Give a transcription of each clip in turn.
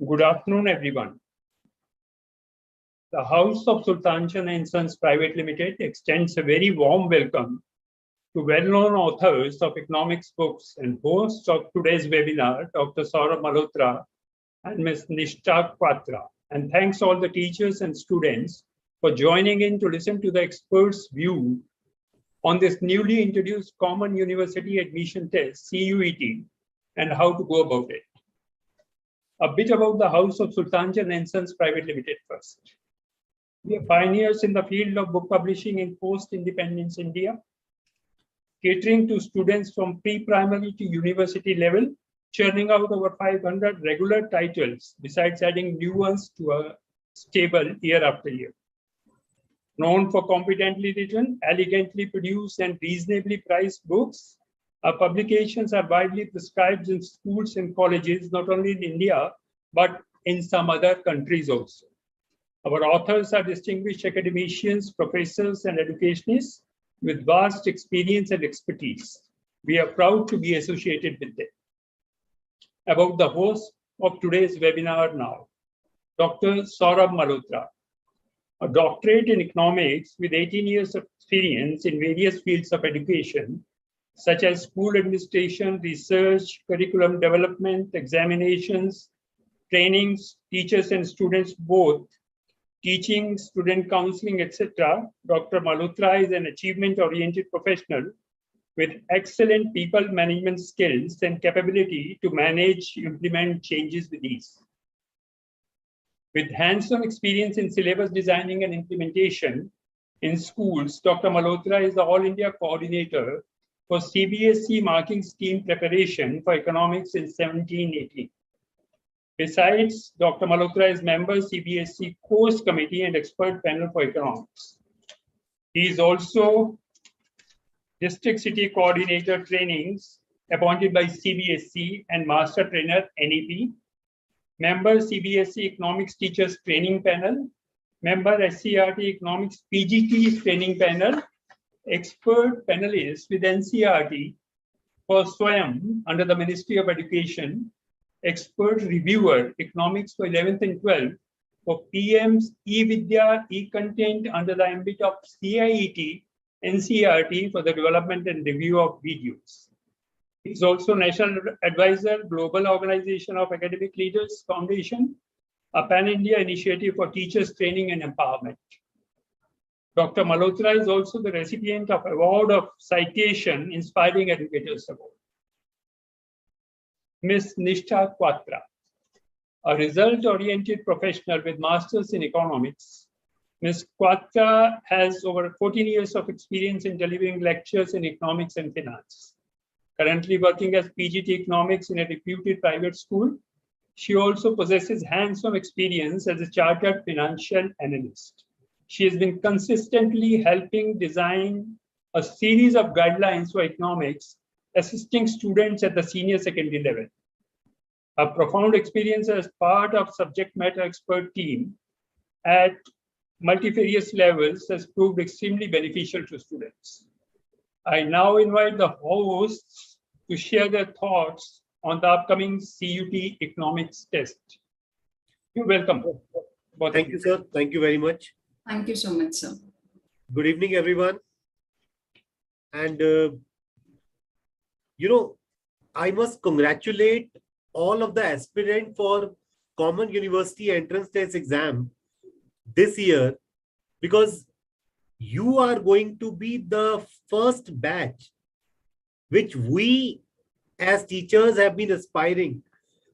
Good afternoon, everyone. The House of Sultan Chand Sons Private Limited extends a very warm welcome to well-known authors of economics books and hosts of today's webinar, Dr. Saurabh Malhotra and Ms. Nishtha Kwatra. And thanks all the teachers and students for joining in to listen to the experts' view on this newly introduced Common University Admission Test, CUET, and how to go about it. A bit about the House of Sultan Chand Sons Private Limited first. We are pioneers in the field of book publishing in post-independence India, catering to students from pre-primary to university level, churning out over 500 regular titles, besides adding new ones to a stable year after year. Known for competently written, elegantly produced, and reasonably priced books, our publications are widely prescribed in schools and colleges, not only in India, but in some other countries also. Our authors are distinguished academicians, professors, and educationists with vast experience and expertise. We are proud to be associated with them. About the host of today's webinar now, Dr. Saurabh Malhotra, a doctorate in economics with 18 years of experience in various fields of education, such as school administration, research, curriculum development, examinations, trainings, teachers and students both, teaching, student counseling, etc. Dr. Malhotra is an achievement-oriented professional with excellent people management skills and capability to manage, implement changes with ease. With hands-on experience in syllabus designing and implementation in schools, Dr. Malhotra is the All India Coordinator for CBSE marking scheme preparation for economics in 17-18. Besides, Dr. Malhotra is member CBSE course committee and expert panel for economics. He is also district city coordinator trainings appointed by CBSE and master trainer NEP, member CBSE economics teachers training panel, member SCRT economics PGT training panel, expert panelist with NCRT for SWAYAM under the Ministry of Education, expert reviewer economics for 11th and 12th for PM's eVidya e-content under the ambit of CIET, NCRT for the development and review of videos. He is also National Advisor, Global Organization of Academic Leaders Foundation, a pan-India initiative for teachers training and empowerment. Dr. Malhotra is also the recipient of Award of Citation Inspiring Educators Award. Ms. Nishtha Kwatra, a result-oriented professional with masters in economics. Ms. Kwatra has over 14 years of experience in delivering lectures in economics and finance. Currently working as PGT economics in a reputed private school, she also possesses hands-on experience as a chartered financial analyst. She has been consistently helping design a series of guidelines for economics, assisting students at the senior secondary level. A profound experience as part of subject matter expert team at multifarious levels has proved extremely beneficial to students. I now invite the hosts to share their thoughts on the upcoming CUT economics test. You're welcome. Thank you, sir. Thank you very much. Thank you so much, sir. Good evening, everyone. And, I must congratulate all of the aspirants for Common University Entrance Test exam this year, because you are going to be the first batch which we as teachers have been aspiring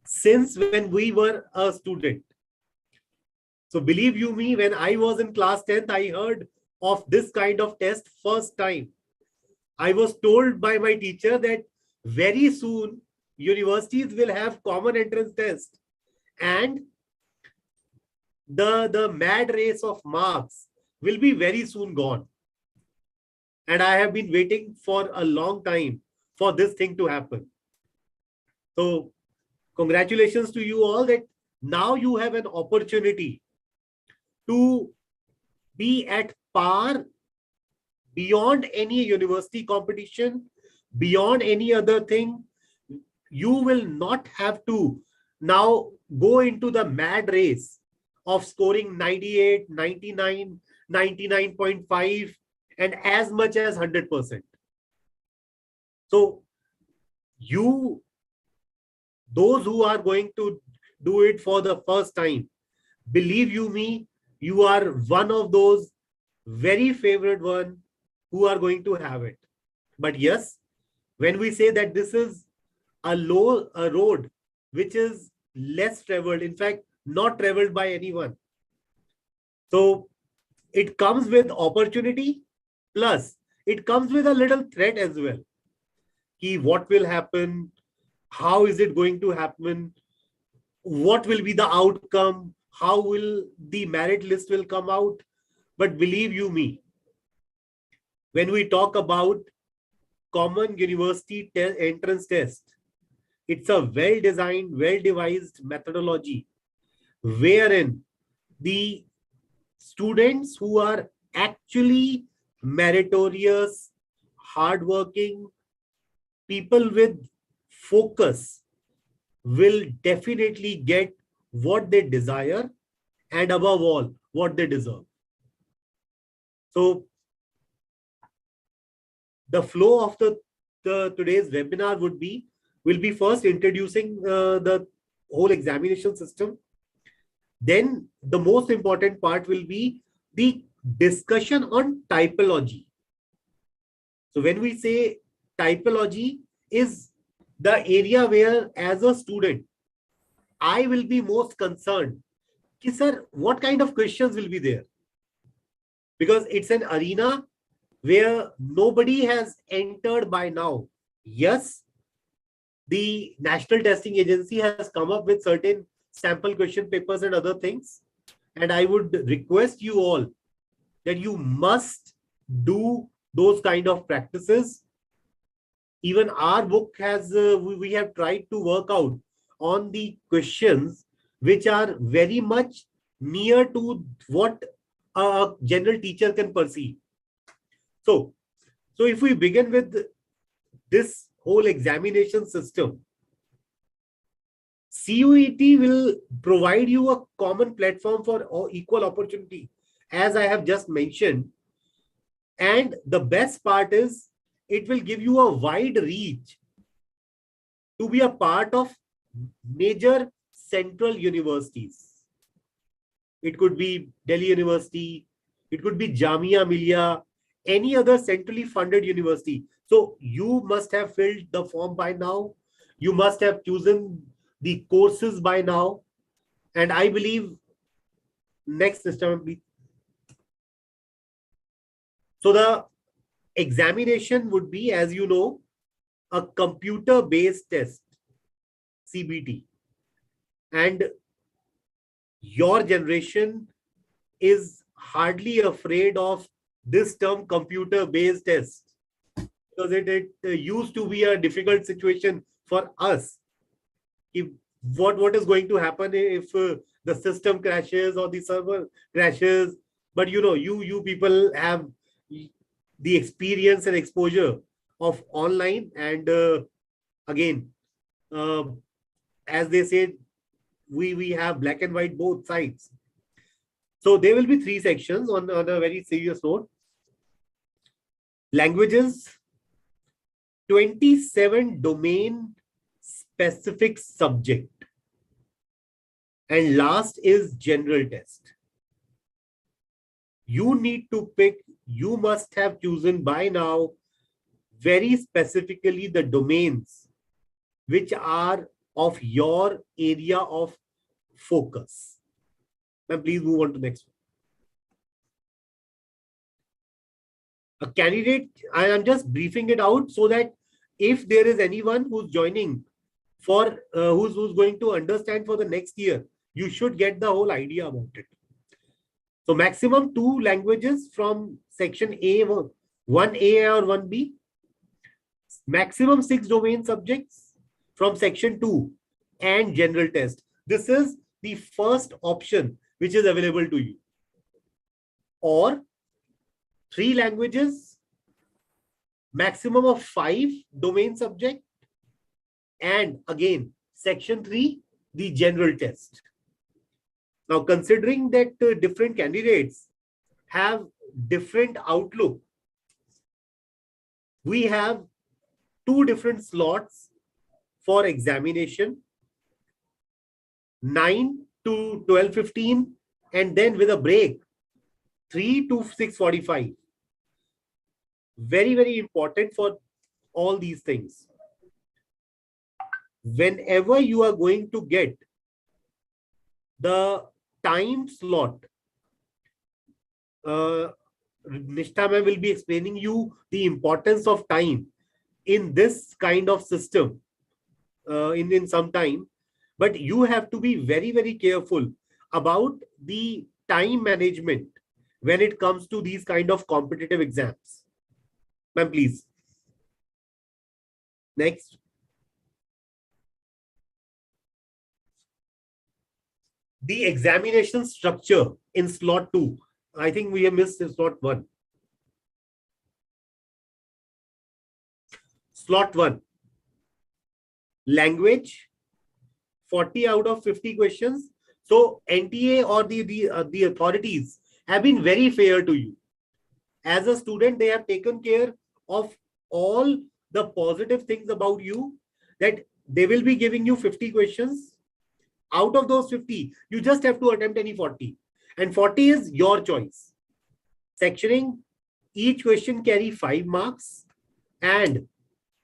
since when we were a student. So believe you me, when I was in class 10th, I heard of this kind of test first time. I was told by my teacher that very soon universities will have common entrance test, and the mad race of marks will be very soon gone. And I have been waiting for a long time for this thing to happen. So congratulations to you all that now you have an opportunity to be at par beyond any university competition, beyond any other thing. You will not have to now go into the mad race of scoring 98, 99, 99.5 and as much as 100%. So those who are going to do it for the first time, believe you me, you are one of those very favorite one who are going to have it. But yes, when we say that this is a road which is less traveled, in fact, not traveled by anyone. So it comes with opportunity, plus it comes with a little threat as well. What will happen? How is it going to happen? What will be the outcome? How will the merit list will come out? But believe you me, when we talk about Common University Entrance Test, it's a well-designed, well-devised methodology wherein the students who are actually meritorious, hardworking, people with focus will definitely get what they desire and above all, what they deserve. So the flow of the today's webinar will be first introducing the whole examination system. Then the most important part will be the discussion on typology. So when we say typology is the area where as a student, I will be most concerned. Sir, what kind of questions will be there? Because it's an arena where nobody has entered by now. Yes, the National Testing Agency has come up with certain sample question papers and other things. And I would request you all that you must do those kind of practices. Even our book has, we have tried to work out on the questions which are very much near to what a general teacher can perceive. So if we begin with this whole examination system, CUET will provide you a common platform for equal opportunity, as I have just mentioned. And the best part is it will give you a wide reach to be a part of major central universities. It could be Delhi University, it could be Jamia Millia, any other centrally funded university. So you must have filled the form by now. You must have chosen the courses by now. And I believe, next system, please. So the examination would be, as you know, a computer-based test, CBT. And your generation is hardly afraid of this term computer-based test, because it used to be a difficult situation for us. If what is going to happen if the system crashes or the server crashes? But you people have the experience and exposure of online, and again, uh, as they said, we have black and white both sides. So there will be 3 sections on a very serious note. Languages, 27 domain specific subject. And last is general test. You need to pick, you must have chosen by now very specifically the domains which are of your area of focus. Now, please move on to the next one. A candidate, I am just briefing it out so that if there is anyone who's joining for who's going to understand for the next year, you should get the whole idea about it. So maximum 2 languages from section A, 1A or 1B. Maximum 6 domain subjects from section 2 and general test. This is the first option which is available to you. Or 3 languages, maximum of 5 domain subject, and again section 3, the general test. Now, considering that different candidates have different outlook, we have 2 different slots for examination, 9 to 12:15, and then with a break, 3 to 6:45. Very, very important for all these things. Whenever you are going to get the time slot, Nishtha ma'am will be explaining you the importance of time in this kind of system in some time. But you have to be very, very careful about the time management when it comes to these kind of competitive exams. Ma'am, please. Next. The examination structure in slot 2. I think we have missed slot 1. Slot 1. Language, 40 out of 50 questions. So NTA or the authorities have been very fair to you. As a student, they have taken care of all the positive things about you, that they will be giving you 50 questions. Out of those 50, you just have to attempt any 40. And 40 is your choice. Sectioning, each question carry 5 marks and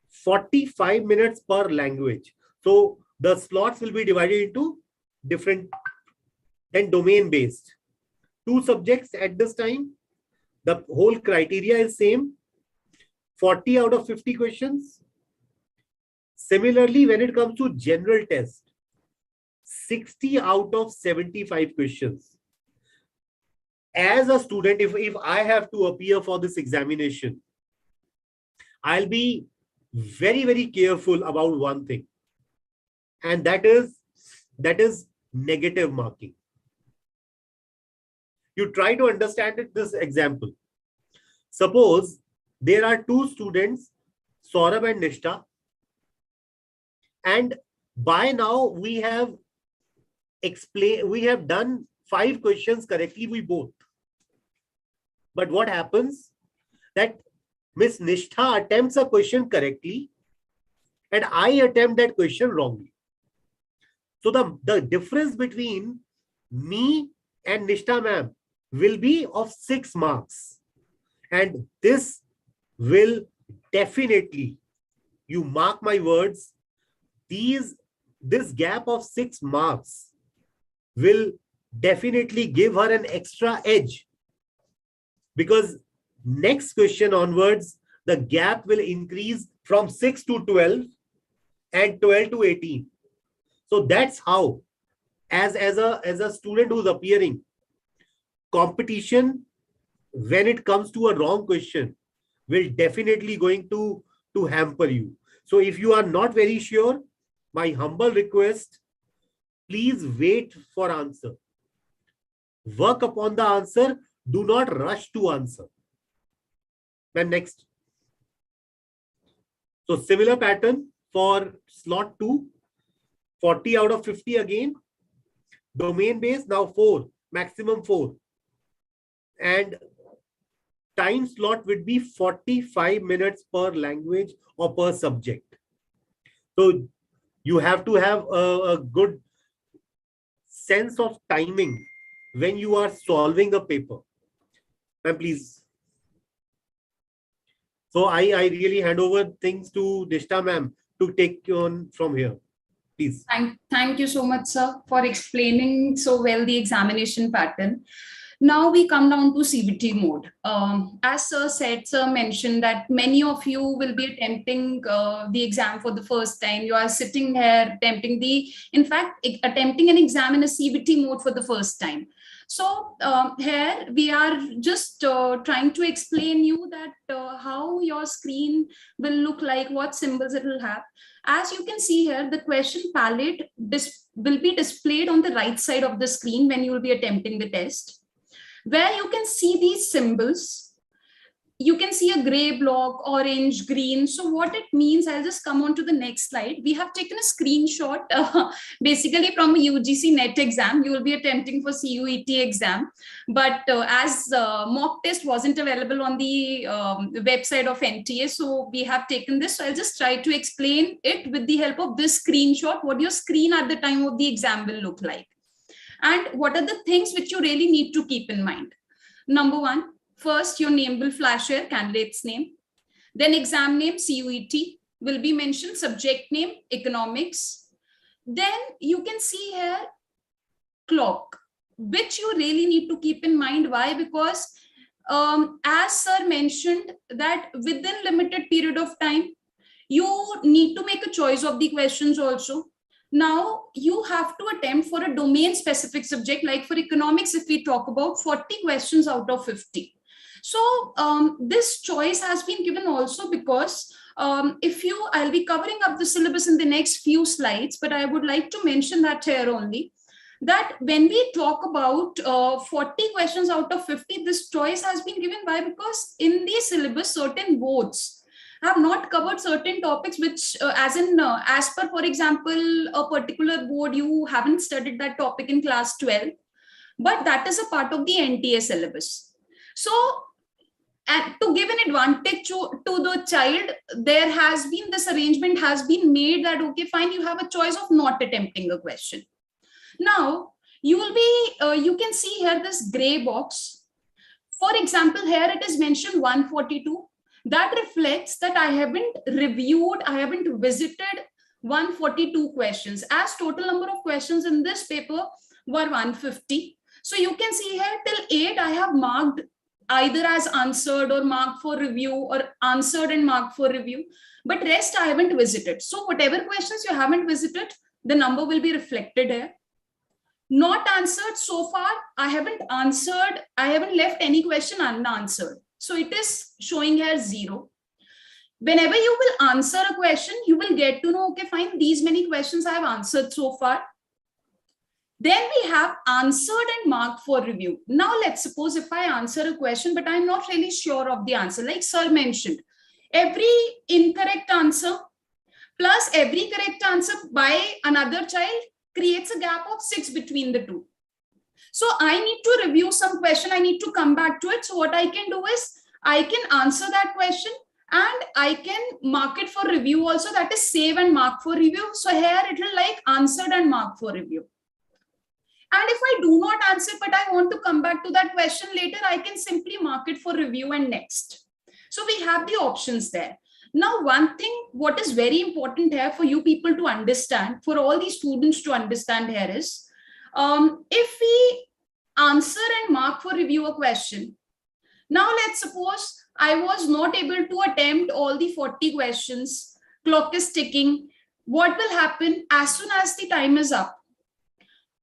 45 minutes per language. So the slots will be divided into different and domain based. 2 subjects at this time. The whole criteria is same. 40 out of 50 questions. Similarly, when it comes to general test, 60 out of 75 questions. As a student, if I have to appear for this examination, I'll be very, very careful about one thing. And that is negative marking. You try to understand it, this example. Suppose there are 2 students, Saurabh and Nishtha, and by now we have done 5 questions correctly, we both. But what happens that Miss Nishtha attempts a question correctly and I attempt that question wrongly. So the difference between me and Nishtha ma'am will be of 6 marks. And this will definitely, you mark my words, this gap of 6 marks will definitely give her an extra edge, because next question onwards, the gap will increase from 6 to 12 and 12 to 18. So that's how, as a student who's appearing, competition, when it comes to a wrong question, will definitely going to hamper you. So if you are not very sure, my humble request, please wait for answer. Work upon the answer. Do not rush to answer. Then next. So similar pattern for slot 2, 40 out of 50 again. Domain based, now 4, maximum 4. And time slot would be 45 minutes per language or per subject. So you have to have a good sense of timing when you are solving a paper. Ma'am, please. So I really hand over things to Nishtha ma'am to take on from here. Please. Thank you so much, sir, for explaining so well the examination pattern. Now we come down to CBT mode. As sir said, sir mentioned that many of you will be attempting the exam for the first time. You are sitting here attempting attempting an exam in a CBT mode for the first time. So here we are just trying to explain you that how your screen will look like, what symbols it will have. As you can see here, the question palette will be displayed on the right side of the screen when you will be attempting the test, where you can see these symbols. You can see a gray block, orange, green. So what it means, I'll just come on to the next slide. We have taken a screenshot basically from a UGC NET exam. You will be attempting for CUET exam. But as mock test wasn't available on the website of NTA, so we have taken this. So I'll just try to explain it with the help of this screenshot, what your screen at the time of the exam will look like. And what are the things which you really need to keep in mind? Number one, first, your name will flash here, candidate's name. Then exam name, CUET, will be mentioned, subject name, economics. Then you can see here, clock, which you really need to keep in mind. Why? Because as sir mentioned, that within limited period of time, you need to make a choice of the questions also. Now you have to attempt for a domain specific subject, like for economics, if we talk about 40 questions out of 50. So this choice has been given also because I'll be covering up the syllabus in the next few slides, but I would like to mention that here only, that when we talk about 40 questions out of 50, this choice has been given. Why? Because in the syllabus, certain boards have not covered certain topics, which as per, for example, a particular board, you haven't studied that topic in class 12, but that is a part of the NTA syllabus. So, and to give an advantage to the child, there has been, this arrangement has been made that, okay, fine, you have a choice of not attempting a question. Now, you will be, you can see here this gray box. For example, here it is mentioned 142. That reflects that I haven't reviewed, I haven't visited 142 questions, as total number of questions in this paper were 150. So you can see here till 8, I have marked either as answered or marked for review, or answered and marked for review, but rest I haven't visited. So whatever questions you haven't visited, the number will be reflected here. Not answered so far, I haven't answered, I haven't left any question unanswered. So it is showing here 0. Whenever you will answer a question, you will get to know, okay, fine, these many questions I have answered so far. Then we have answered and marked for review. Now let's suppose if I answer a question, but I'm not really sure of the answer, like sir mentioned, every incorrect answer plus every correct answer by another child creates a gap of 6 between the two. So I need to review some question, I need to come back to it. So what I can do is I can answer that question and I can mark it for review also, that is save and mark for review. So here it will like answered and mark for review. And if I do not answer, but I want to come back to that question later, I can simply mark it for review and next. So we have the options there. Now, one thing, what is very important here for you people to understand, for all these students to understand here is, if we answer and mark for review a question, now let's suppose I was not able to attempt all the 40 questions, clock is ticking. What will happen as soon as the time is up?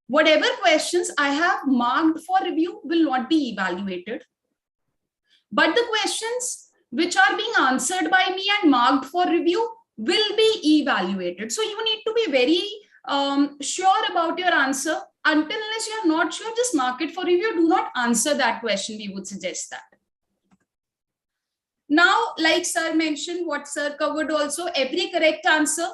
Whatever questions I have marked for review will not be evaluated. But the questions which are being answered by me and marked for review will be evaluated. So you need to be very sure about your answer. Until unless you are not sure, just mark it for review. Do not answer that question. We would suggest that. Now, like sir mentioned, what sir covered also, every correct answer,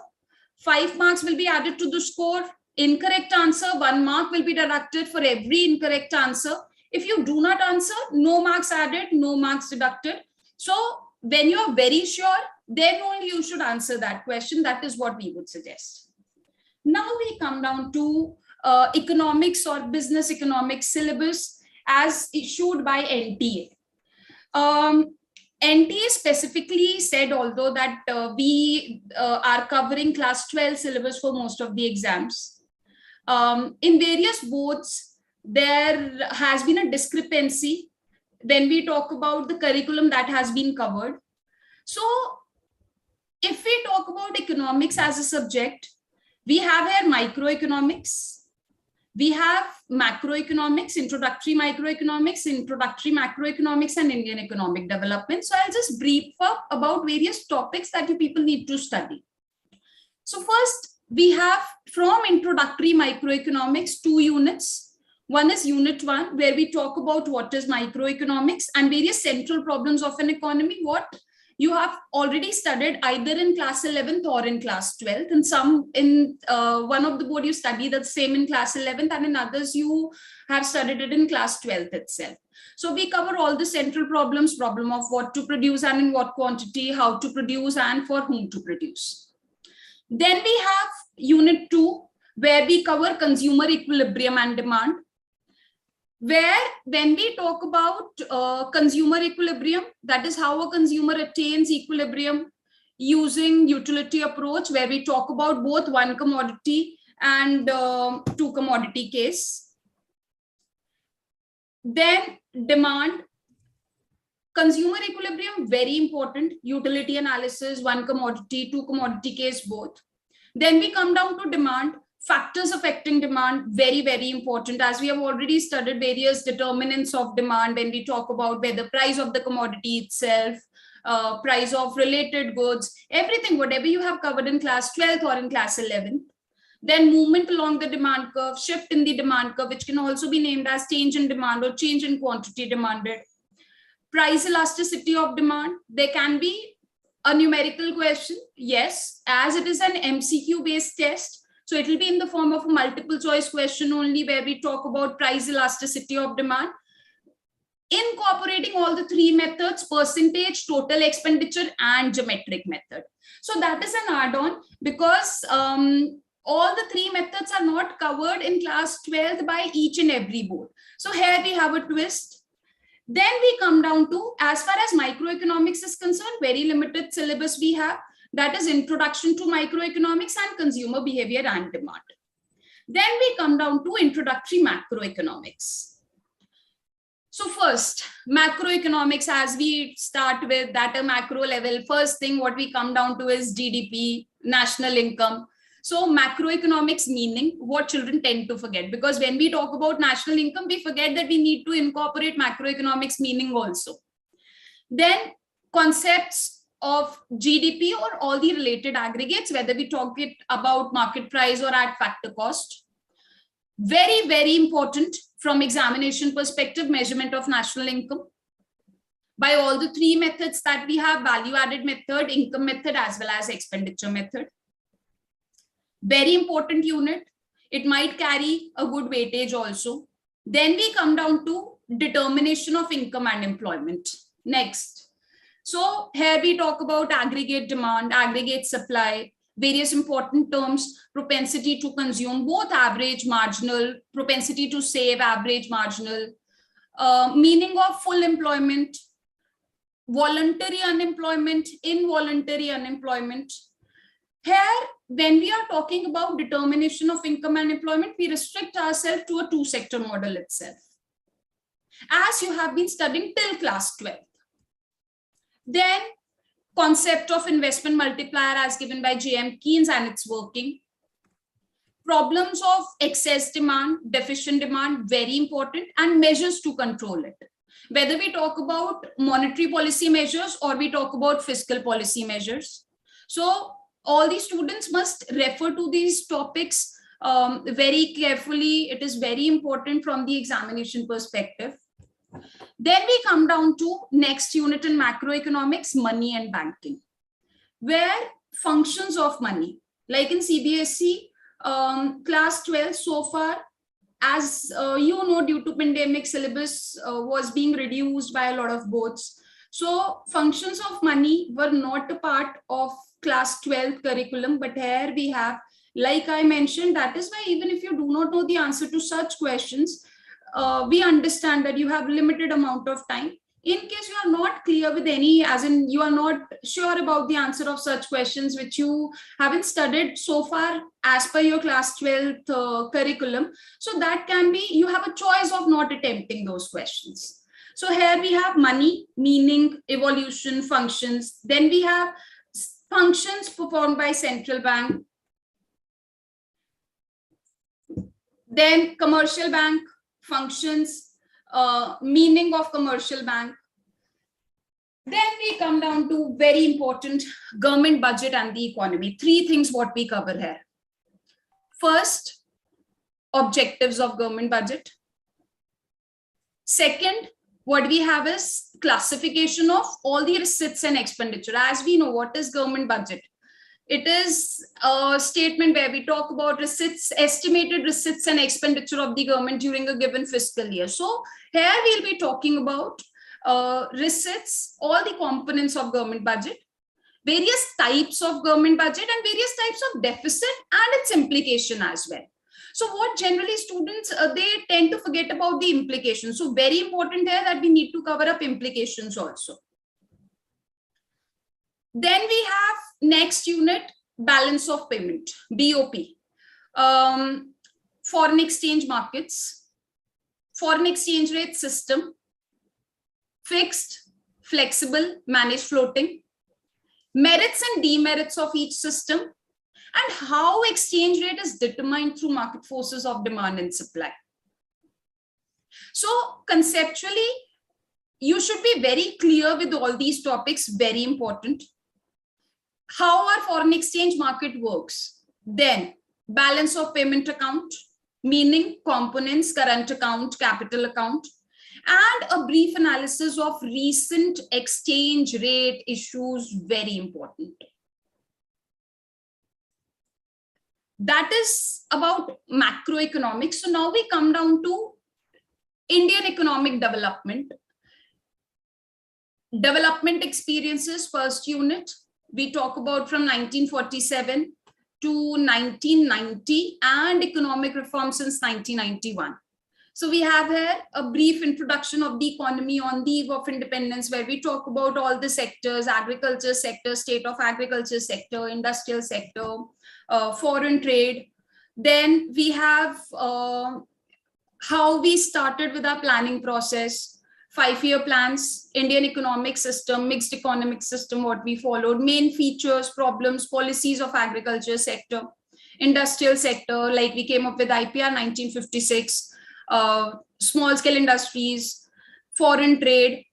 5 marks will be added to the score. Incorrect answer, 1 mark will be deducted for every incorrect answer. If you do not answer, no marks added, no marks deducted. So when you are very sure, then only you should answer that question. That is what we would suggest. Now we come down to economics or business economics syllabus as issued by NTA. NTA specifically said, although that we are covering class 12 syllabus for most of the exams, in various boards, there has been a discrepancy when we talk about the curriculum that has been covered. So if we talk about economics as a subject, we have here microeconomics, we have macroeconomics, introductory microeconomics, introductory macroeconomics, and Indian economic development. So I'll just brief up about various topics that you people need to study. So first, we have from introductory microeconomics 2 units. One is unit 1, where we talk about what is microeconomics and various central problems of an economy, what you have already studied either in class 11th or in class 12th. And some in one of the board you study the same in class 11th, and in others you have studied it in class 12th itself. So we cover all the central problems, problem of what to produce and in what quantity, how to produce and for whom to produce. Then we have unit 2, where we cover consumer equilibrium and demand, where when we talk about consumer equilibrium, that is how a consumer attains equilibrium using utility approach, where we talk about both one commodity and 2 commodity case. Then demand, consumer equilibrium, very important, utility analysis, 1 commodity, 2 commodity case both. Then we come down to demand, factors affecting demand, very, very important, as we have already studied various determinants of demand when we talk about whether price of the commodity itself, price of related goods, everything, whatever you have covered in class 12th or in class 11th. Then movement along the demand curve, shift in the demand curve, which can also be named as change in demand or change in quantity demanded. Price elasticity of demand, there can be a numerical question, yes, as it is an MCQ based test. So it will be in the form of a multiple choice question only, where we talk about price elasticity of demand, incorporating all the 3 methods: percentage, total expenditure, and geometric method. So that is an add-on, because all the 3 methods are not covered in class 12th by each and every board. So here we have a twist. Then we come down to, as far as microeconomics is concerned, very limited syllabus we have. That is introduction to microeconomics and consumer behavior and demand. Then we come down to introductory macroeconomics. So first, macroeconomics, as we start with at a macro level, first thing what we come down to is GDP, national income. So macroeconomics meaning, what children tend to forget, because when we talk about national income, we forget that we need to incorporate macroeconomics meaning also. Then concepts of GDP or all the related aggregates, whether we talk it about market price or at factor cost. Very, very important from examination perspective, measurement of national income by all the 3 methods that we have: value added method, income method, as well as expenditure method. Very important unit. It might carry a good weightage also. Then we come down to determination of income and employment. Next. So here we talk about aggregate demand, aggregate supply, various important terms: propensity to consume, both average, marginal, propensity to save, average, marginal, meaning of full employment, voluntary unemployment, involuntary unemployment. Here, when we are talking about determination of income and employment, we restrict ourselves to a two-sector model itself, as you have been studying till class 12. Then, concept of investment multiplier as given by J.M. Keynes and its working. Problems of excess demand, deficient demand, very important, and measures to control it. Whether we talk about monetary policy measures or we talk about fiscal policy measures. So all the students must refer to these topics very carefully. It is very important from the examination perspective. Then we come down to next unit in macroeconomics, money and banking, where functions of money, like in CBSE, class 12 so far, as you know, due to pandemic, syllabus was being reduced by a lot of boards. So functions of money were not a part of class 12 curriculum, but here we have, like I mentioned, that is why even if you do not know the answer to such questions, we understand that you have limited amount of time. In case you are not clear with any, as in you are not sure about the answer of such questions which you haven't studied so far as per your class 12th curriculum, so that can be, you have a choice of not attempting those questions. So here we have money, meaning, evolution, functions. Then we have functions performed by central bank. Then commercial bank, functions, meaning of commercial bank. Then we come down to very important, government budget and the economy. Three things what we cover here. First, objectives of government budget. Second, what we have is classification of all the receipts and expenditure. As we know, what is government budget? It is a statement where we talk about receipts, estimated receipts and expenditure of the government during a given fiscal year. So here we'll be talking about receipts, all the components of government budget, various types of government budget and various types of deficit and its implication as well. So what generally students, they tend to forget about the implications. So very important here that we need to cover up implications also. Then we have next unit, balance of payment, BOP, foreign exchange markets, foreign exchange rate system, fixed, flexible, managed floating, merits and demerits of each system, and how exchange rate is determined through market forces of demand and supply. So conceptually, you should be very clear with all these topics, very important. How our foreign exchange market works. Then balance of payment account, meaning components, current account, capital account, and a brief analysis of recent exchange rate issues, very important. That is about macroeconomics. So now we come down to Indian economic development. Development experiences, first unit. We talk about from 1947 to 1990 and economic reform since 1991. So we have here a brief introduction of the economy on the eve of independence, where we talk about all the sectors, agriculture sector, state of agriculture sector, industrial sector, foreign trade. Then we have how we started with our planning process, 5-year plans, Indian economic system, mixed economic system, what we followed, main features, problems, policies of agriculture sector, industrial sector, like we came up with IPR 1956, small scale industries, foreign trade,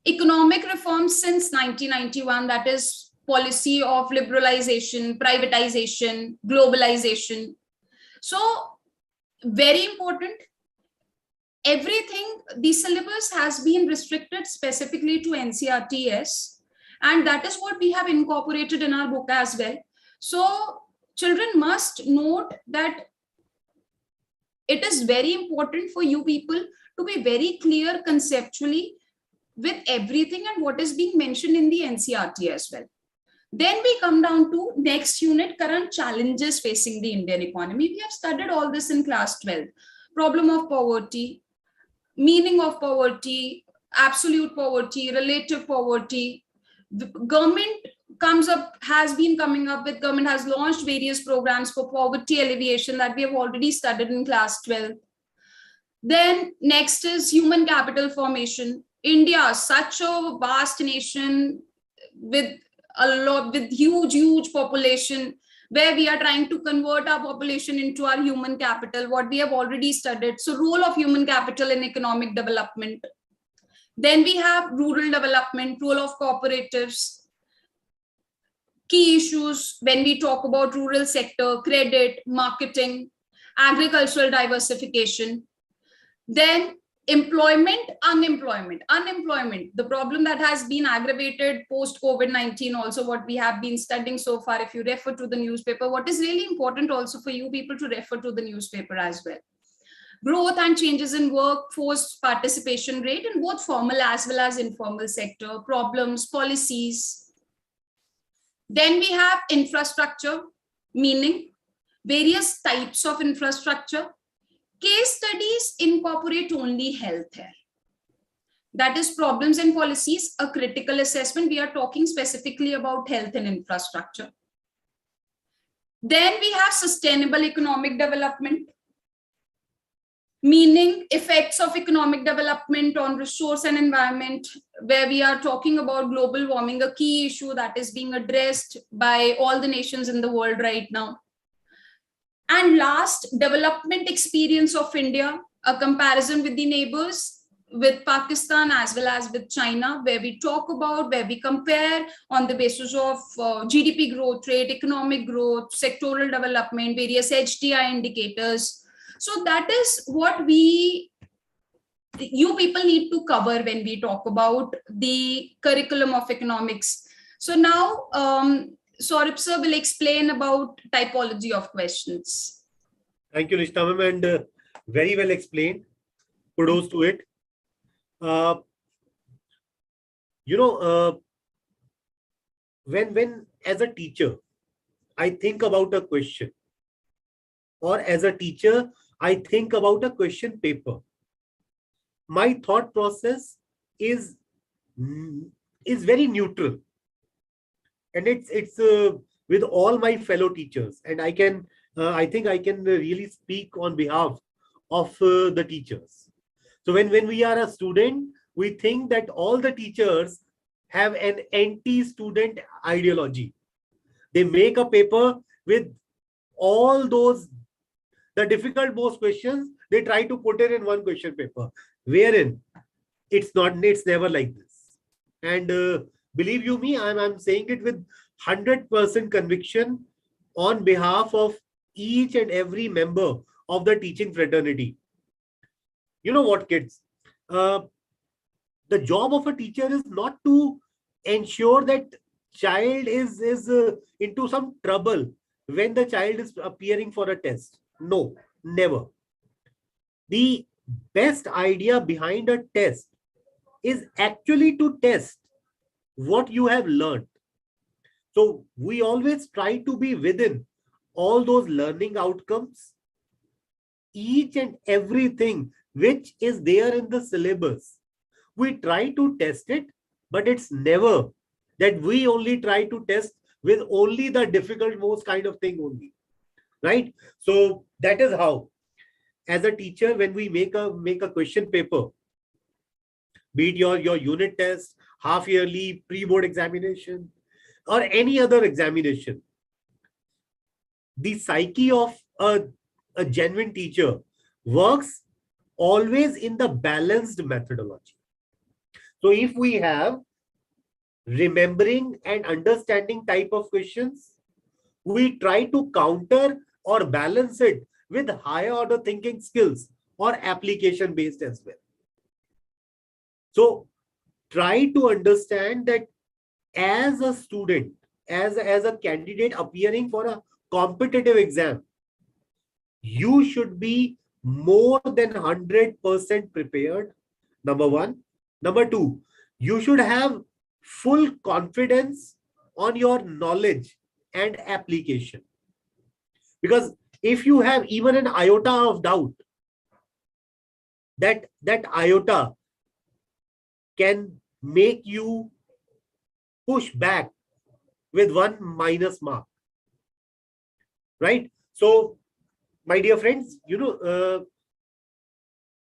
economic reforms since 1991, that is policy of liberalization, privatization, globalization. So very important. Everything, the syllabus has been restricted specifically to NCERT, and that is what we have incorporated in our book as well. So children must note that it is very important for you people to be very clear conceptually with everything and what is being mentioned in the NCERT as well. Then we come down to next unit, current challenges facing the Indian economy. We have studied all this in class 12. Problem of poverty, meaning of poverty, absolute poverty, relative poverty. The government government has launched various programs for poverty alleviation that we have already studied in class 12. Then next is human capital formation. India, such a vast nation with huge population, where we are trying to convert our population into our human capital, what we have already studied. So role of human capital in economic development. Then we have rural development, role of cooperatives, key issues when we talk about rural sector, credit, marketing, agricultural diversification. Then employment, unemployment, the problem that has been aggravated post COVID-19, also what we have been studying so far. If you refer to the newspaper, what is really important also for you people to refer to the newspaper as well. Growth and changes in workforce participation rate in both formal as well as informal sector, problems, policies. Then we have infrastructure, meaning various types of infrastructure. Case studies incorporate only healthcare. That is problems and policies, a critical assessment. We are talking specifically about health and infrastructure. Then we have sustainable economic development, meaning effects of economic development on resource and environment, where we are talking about global warming, a key issue that is being addressed by all the nations in the world right now. And last, development experience of India, a comparison with the neighbors, with Pakistan as well as with China, where we compare on the basis of GDP growth rate, economic growth, sectoral development, various HDI indicators. So that is what you people need to cover when we talk about the curriculum of economics. So now, Saurabh sir will explain about typology of questions. Thank you, Nishtha ma'am, and very well explained. Kudos to it. When as a teacher, I think about a question, or as a teacher, I think about a question paper, my thought process is very neutral. And it's with all my fellow teachers, and I think I can really speak on behalf of the teachers. So when we are a student, we think that all the teachers have an anti-student ideology. They make a paper with all those, the difficult most questions, they try to put it in one question paper, wherein it's never like this. And believe you me, I'm saying it with 100% conviction on behalf of each and every member of the teaching fraternity. You know what, kids? The job of a teacher is not to ensure that child is into some trouble when the child is appearing for a test. No, never. The best idea behind a test is actually to test what you have learned. So we always try to be within all those learning outcomes, each and everything which is there in the syllabus. We try to test it, but it's never that we only try to test with only the difficult most kind of thing only, right? So that is how, as a teacher, when we make a question paper, be it your unit test, half yearly, pre-board examination, or any other examination, the psyche of a genuine teacher works always in the balanced methodology. So if we have remembering and understanding type of questions, we try to counter or balance it with higher order thinking skills or application based as well. So try to understand that as a student, as a candidate appearing for a competitive exam, you should be more than 100% prepared, number one. Number two, you should have full confidence on your knowledge and application. Because if you have even an iota of doubt, that iota can make you push back with 1 minus mark, right? So, my dear friends,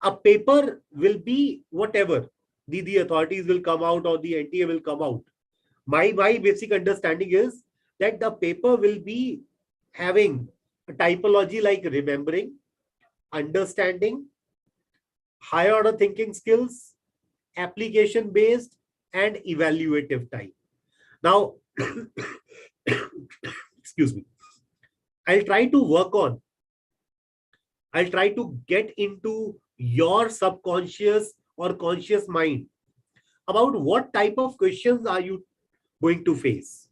a paper will be whatever. The authorities will come out or the NTA will come out. My basic understanding is that the paper will be having a typology like remembering, understanding, higher order thinking skills, application based, and evaluative type. Now, excuse me, I'll try to get into your subconscious or conscious mind about what type of questions are you going to face.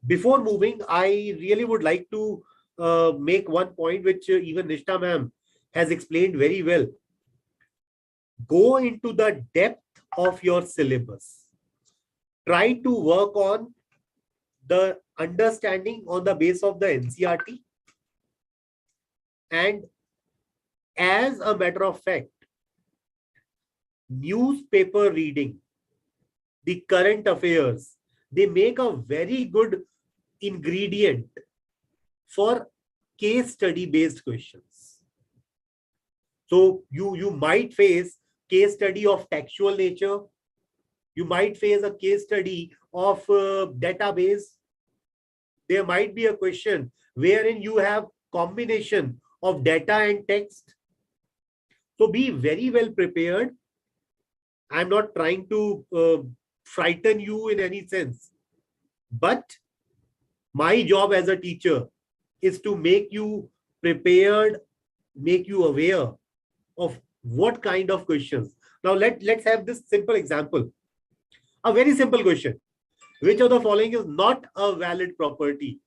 Before moving, I really would like to make one point which even Nishtha ma'am has explained very well. Go into the depth of your syllabus. Try to work on the understanding on the base of the NCERT. And as a matter of fact, newspaper reading, the current affairs, they make a very good ingredient for case study based questions. So you might face case study of textual nature. You might face a case study of database. There might be a question wherein you have combination of data and text. So be very well prepared. I'm not trying to frighten you in any sense, but my job as a teacher is to make you prepared, make you aware of what kind of questions. Now let's have this simple example. A very simple question. Which of the following is not a valid property?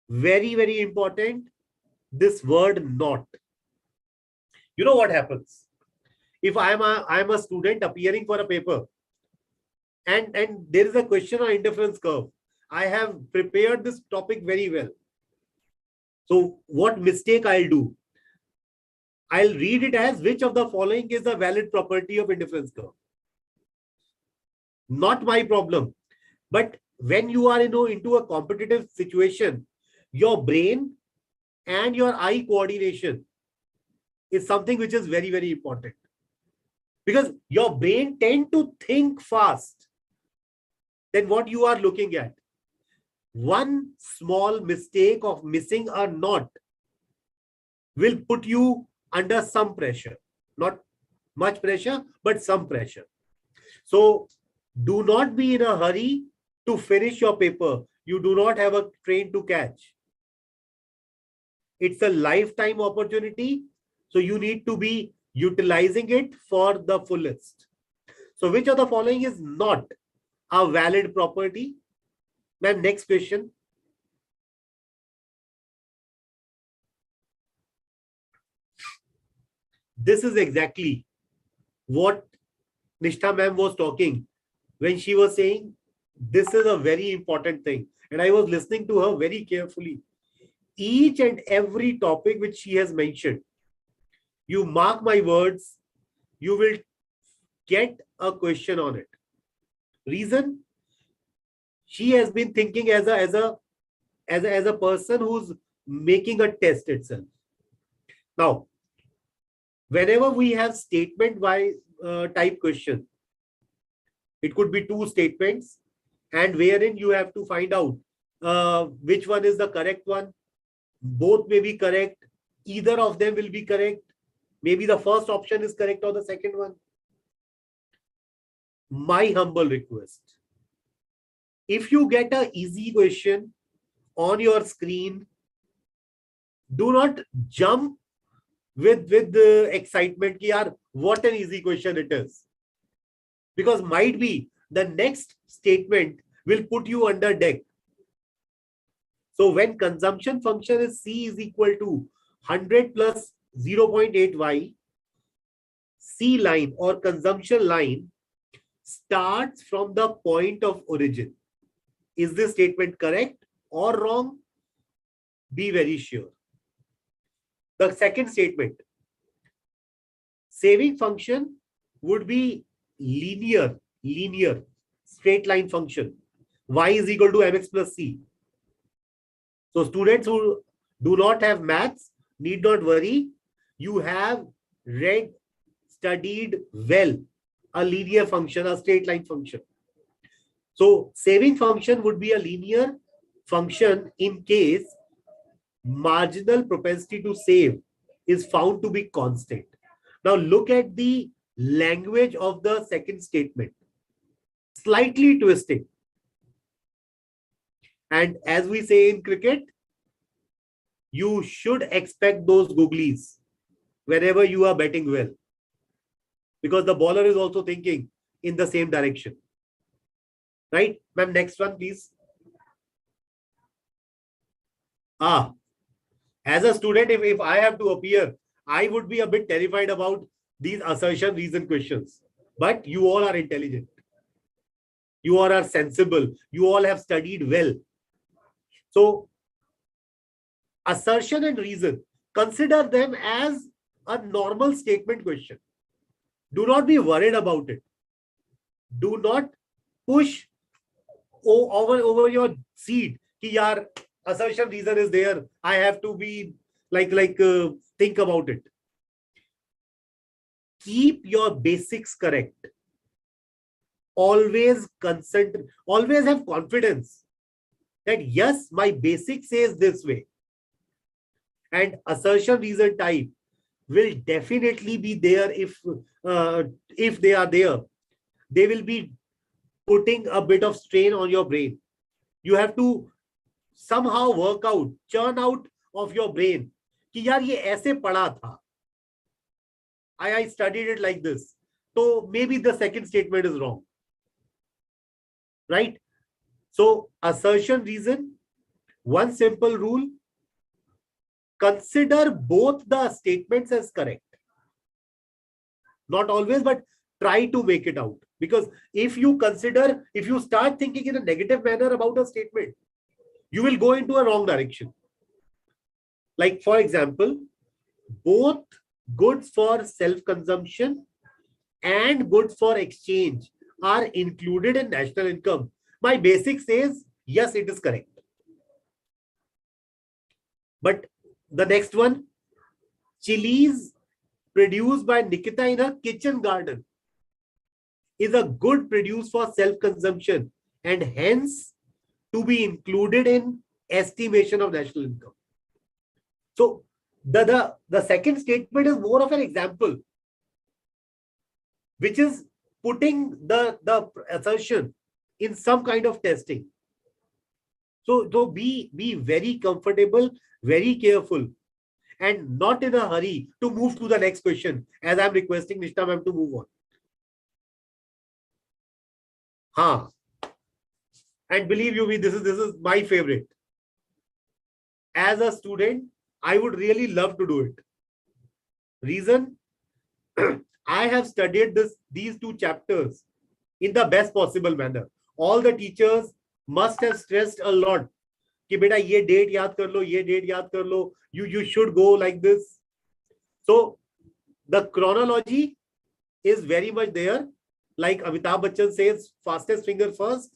Very, very important. This word not. You know what happens? If I'm a student appearing for a paper and there is a question on interference curve, I have prepared this topic very well. So what mistake I'll do? I'll read it as which of the following is a valid property of interference curve. Not my problem. But when you are into a competitive situation, your brain and your eye coordination is something which is very, very important. Because your brain tends to think fast than what you are looking at. One small mistake of missing a knot will put you under some pressure. Not much pressure, but some pressure. So do not be in a hurry to finish your paper. You do not have a train to catch. It's a lifetime opportunity. So you need to be utilizing it for the fullest. So which of the following is not a valid property? Ma'am, next question. This is exactly what Nishtha ma'am was talking when she was saying this is a very important thing. And I was listening to her very carefully. Each and every topic which she has mentioned, you mark my words, you will get a question on it. Reason? She has been thinking as a person who's making a test itself. Now, whenever we have statement by type question, it could be two statements, and wherein you have to find out which one is the correct one. Both may be correct. Either of them will be correct. Maybe the first option is correct or the second one. My humble request. If you get an easy question on your screen, do not jump with the excitement ki yaar, what an easy question it is. Because might be the next statement will put you under deck. So when consumption function is C is equal to 100 plus 0.8y, C line or consumption line starts from the point of origin. Is this statement correct or wrong? Be very sure. The second statement, saving function would be linear straight line function. Y is equal to mx plus c. So students who do not have maths need not worry. You have read, studied well a linear function, a straight line function. So saving function would be a linear function in case marginal propensity to save is found to be constant. Now look at the language of the second statement. Slightly twisting. And as we say in cricket, you should expect those googlies whenever you are betting well, because the bowler is also thinking in the same direction. Right? Ma'am, next one, please. As a student, if I have to appear, I would be a bit terrified about these assertion reason questions. But you all are intelligent. You all are sensible. You all have studied well. So, assertion and reason, consider them as a normal statement question. Do not be worried about it. Do not push over your seat. Ki yaar, assertion reason is there. I have to be think about it. Keep your basics correct. Always concentrate. Always have confidence that yes, my basic says this way. And assertion reason type will definitely be there if they are there. They will be putting a bit of strain on your brain. You have to somehow work out, churn out of your brain कि यार ये ऐसे पढ़ा था. I studied it like this. So maybe the second statement is wrong. Right? So assertion reason, one simple rule, consider both the statements as correct. Not always, but try to make it out. Because if you start thinking in a negative manner about a statement, you will go into a wrong direction. Like for example, both goods for self-consumption and goods for exchange are included in national income. My basic says, yes, it is correct. But the next one, chilies produced by Nikita in her kitchen garden is a good produce for self-consumption and hence to be included in estimation of national income. So the second statement is more of an example, which is putting the assertion in some kind of testing. So be very comfortable, very careful, and not in a hurry to move to the next question, as I'm requesting Nishtha ma'am to move on. And believe you me, this is my favorite. As a student, I would really love to do it. Reason? I have studied these two chapters in the best possible manner. All the teachers must have stressed a lot. Ki beta ye date yaad kar lo, ye date yaad kar lo. You should go like this. So the chronology is very much there. Like Amitabh Bachchan says, fastest finger first.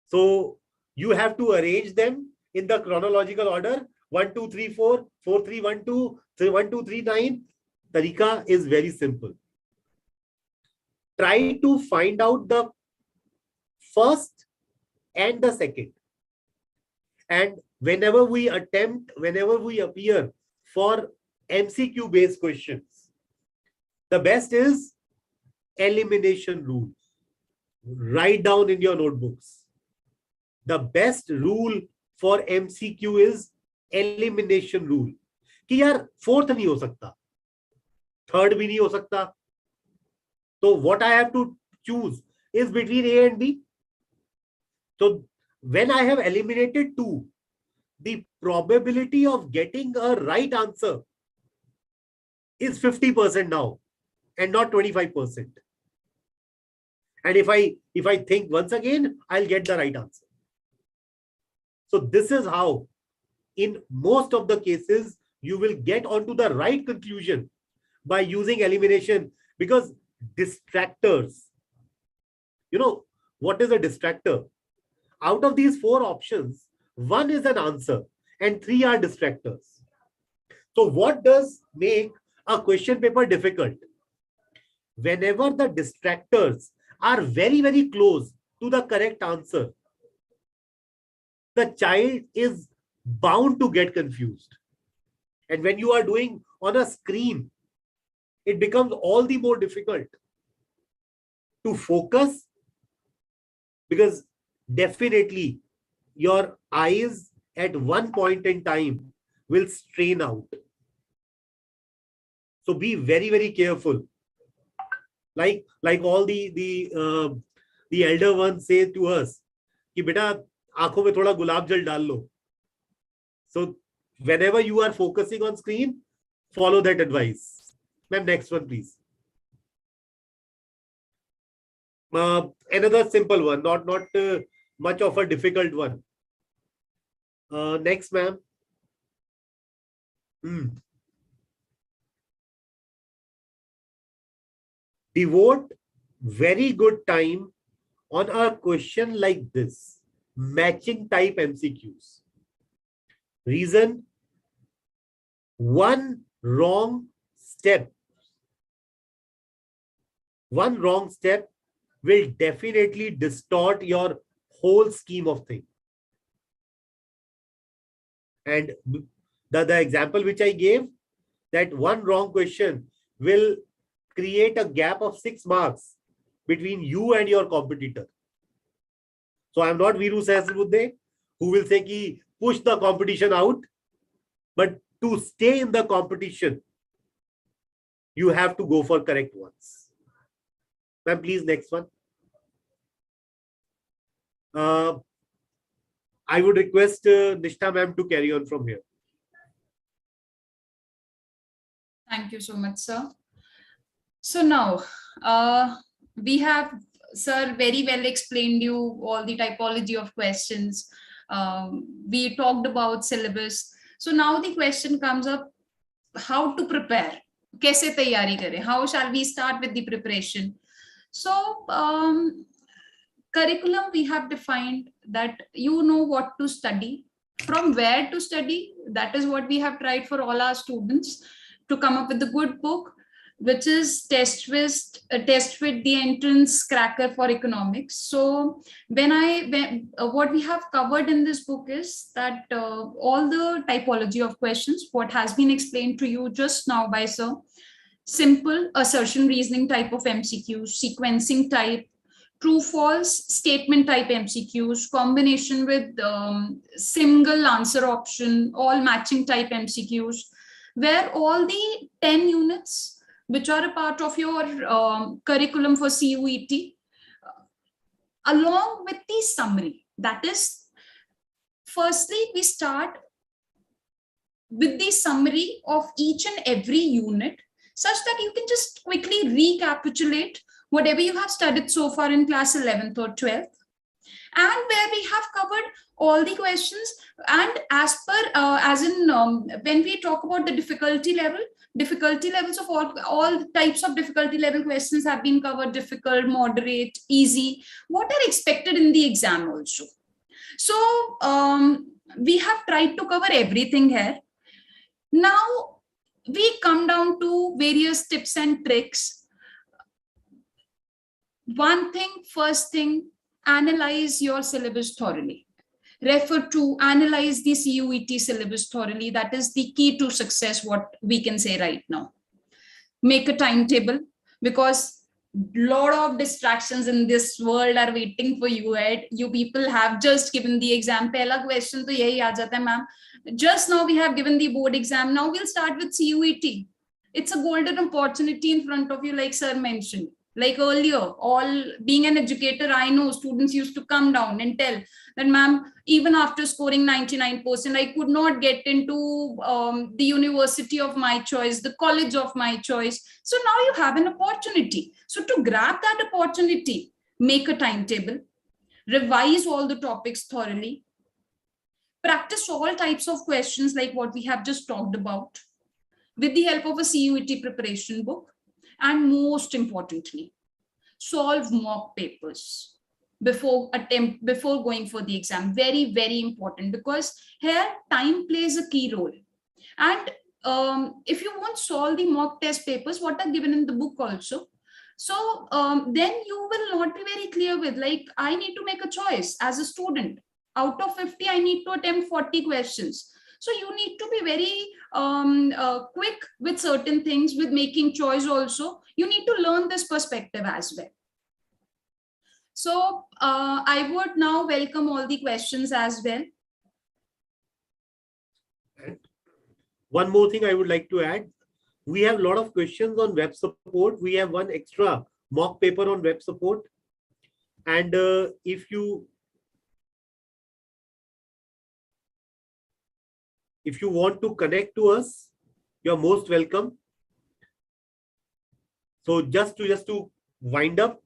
So you have to arrange them in the chronological order. 1, 2, 3, 4, 4, 3, 1, 2, 3, 1, 2, 3, 9. Tarika is very simple. Try to find out the first and the second. And whenever we appear for MCQ based questions, the best is elimination rule. Write down in your notebooks. The best rule for MCQ is elimination rule. कि यार fourth नहीं हो सकता, third भी नहीं हो सकता. So what I have to choose is between A and B. So when I have eliminated 2, the probability of getting a right answer is 50% now and not 25%. And if I think once again, I'll get the right answer. So this is how, in most of the cases, you will get onto the right conclusion by using elimination. Because distractors, you know, what is a distractor? Out of these 4 options, 1 is an answer and 3 are distractors. So what does make a question paper difficult? Whenever the distractors are very, very close to the correct answer, the child is bound to get confused. And when you are doing on a screen, it becomes all the more difficult to focus, because definitely your eyes at one point in time will strain out. So be very, very careful. Like all the elder ones say to us, कि बेटा आंखों में थोड़ा गुलाब जल डाल लो. So whenever you are focusing on screen, follow that advice. Ma'am, next one, please. Another simple one, not much of a difficult one. Next, ma'am. Devote very good time on a question like this, matching type MCQs. Reason: one wrong step will definitely distort your whole scheme of things. And the example which I gave, that one wrong question will create a gap of 6 marks between you and your competitor. So I'm not Viru Sahasrabudhe, who will say ki push the competition out, but to stay in the competition, you have to go for correct ones. Ma'am, please, next one. I would request Nishtha ma'am to carry on from here. Thank you so much, sir. So now we have, sir, very well explained you all the typology of questions. We talked about syllabus. So now the question comes up, how to prepare? Kaise taiyari kare? How shall we start with the preparation? So curriculum, we have defined that you know what to study, from where to study. That is what we have tried for all our students, to come up with a good book, which is test with the entrance cracker for economics. So what we have covered in this book is that all the typology of questions, what has been explained to you just now by sir, simple assertion reasoning type of MCQs, sequencing type, true false statement type MCQs, combination with single answer option, all matching type MCQs, where all the 10 units which are a part of your curriculum for CUET, along with the summary. That is, firstly, we start with the summary of each and every unit, such that you can just quickly recapitulate whatever you have studied so far in class 11th or 12th, and where we have covered all the questions. And as per, when we talk about the difficulty levels of all types of difficulty level questions have been covered: difficult, moderate, easy, what are expected in the exam also. So we have tried to cover everything here. Now we come down to various tips and tricks. First thing, analyze your syllabus thoroughly. Refer to, analyze the CUET syllabus thoroughly. That is the key to success, what we can say right now. Make a timetable, because a lot of distractions in this world are waiting for you. Right? You people have just given the exam. Pehla question to yahi aa jata hai, ma'am. Just now we have given the board exam. Now we'll start with CUET. It's a golden opportunity in front of you, like sir mentioned. Like earlier, all being an educator, I know students used to come down and tell that, ma'am, even after scoring 99%, I could not get into the university of my choice, the college of my choice. So now you have an opportunity. So to grab that opportunity, make a timetable, revise all the topics thoroughly, practice all types of questions like what we have just talked about with the help of a CUET preparation book. And most importantly, solve mock papers before going for the exam. Very, very important, because here time plays a key role. And if you won't solve the mock test papers, what are given in the book also, so then you will not be very clear with, like, I need to make a choice as a student. Out of 50, I need to attempt 40 questions. So you need to be very quick with certain things, with making choice also. You need to learn this perspective as well. So I would now welcome all the questions as well. One more thing I would like to add. We have a lot of questions on web support. We have one extra mock paper on web support. And if you want to connect to us, you're most welcome. So just to wind up,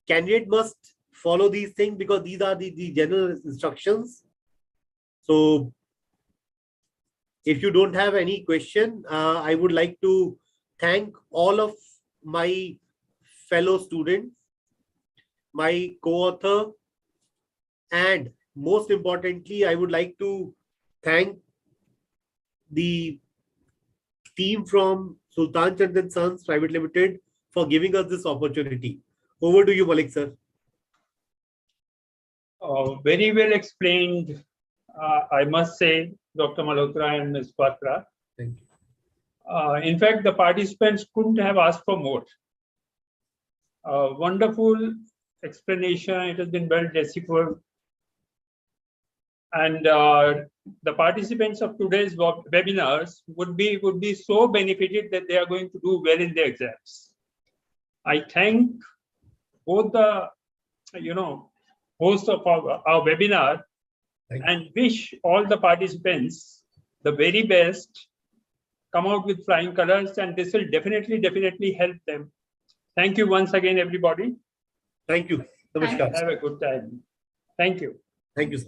candidate must follow these things because these are the general instructions. So if you don't have any question, I would like to thank all of my fellow students, my co-author, and most importantly, I would like to thank the team from Sultan Chand Sons Private Limited for giving us this opportunity. Over to you, Malik sir. Very well explained, I must say, Dr. Malhotra and Ms. Kwatra. Thank you. In fact, the participants couldn't have asked for more. Wonderful explanation. It has been well deciphered. And the participants of today's webinars would be so benefited that they are going to do well in their exams. I thank both the hosts of our webinar and wish all the participants the very best. Come out with flying colors, and this will definitely help them. Thank you once again, everybody. Thank you. Namaskar. Have a good time. Thank you. Thank you, sir.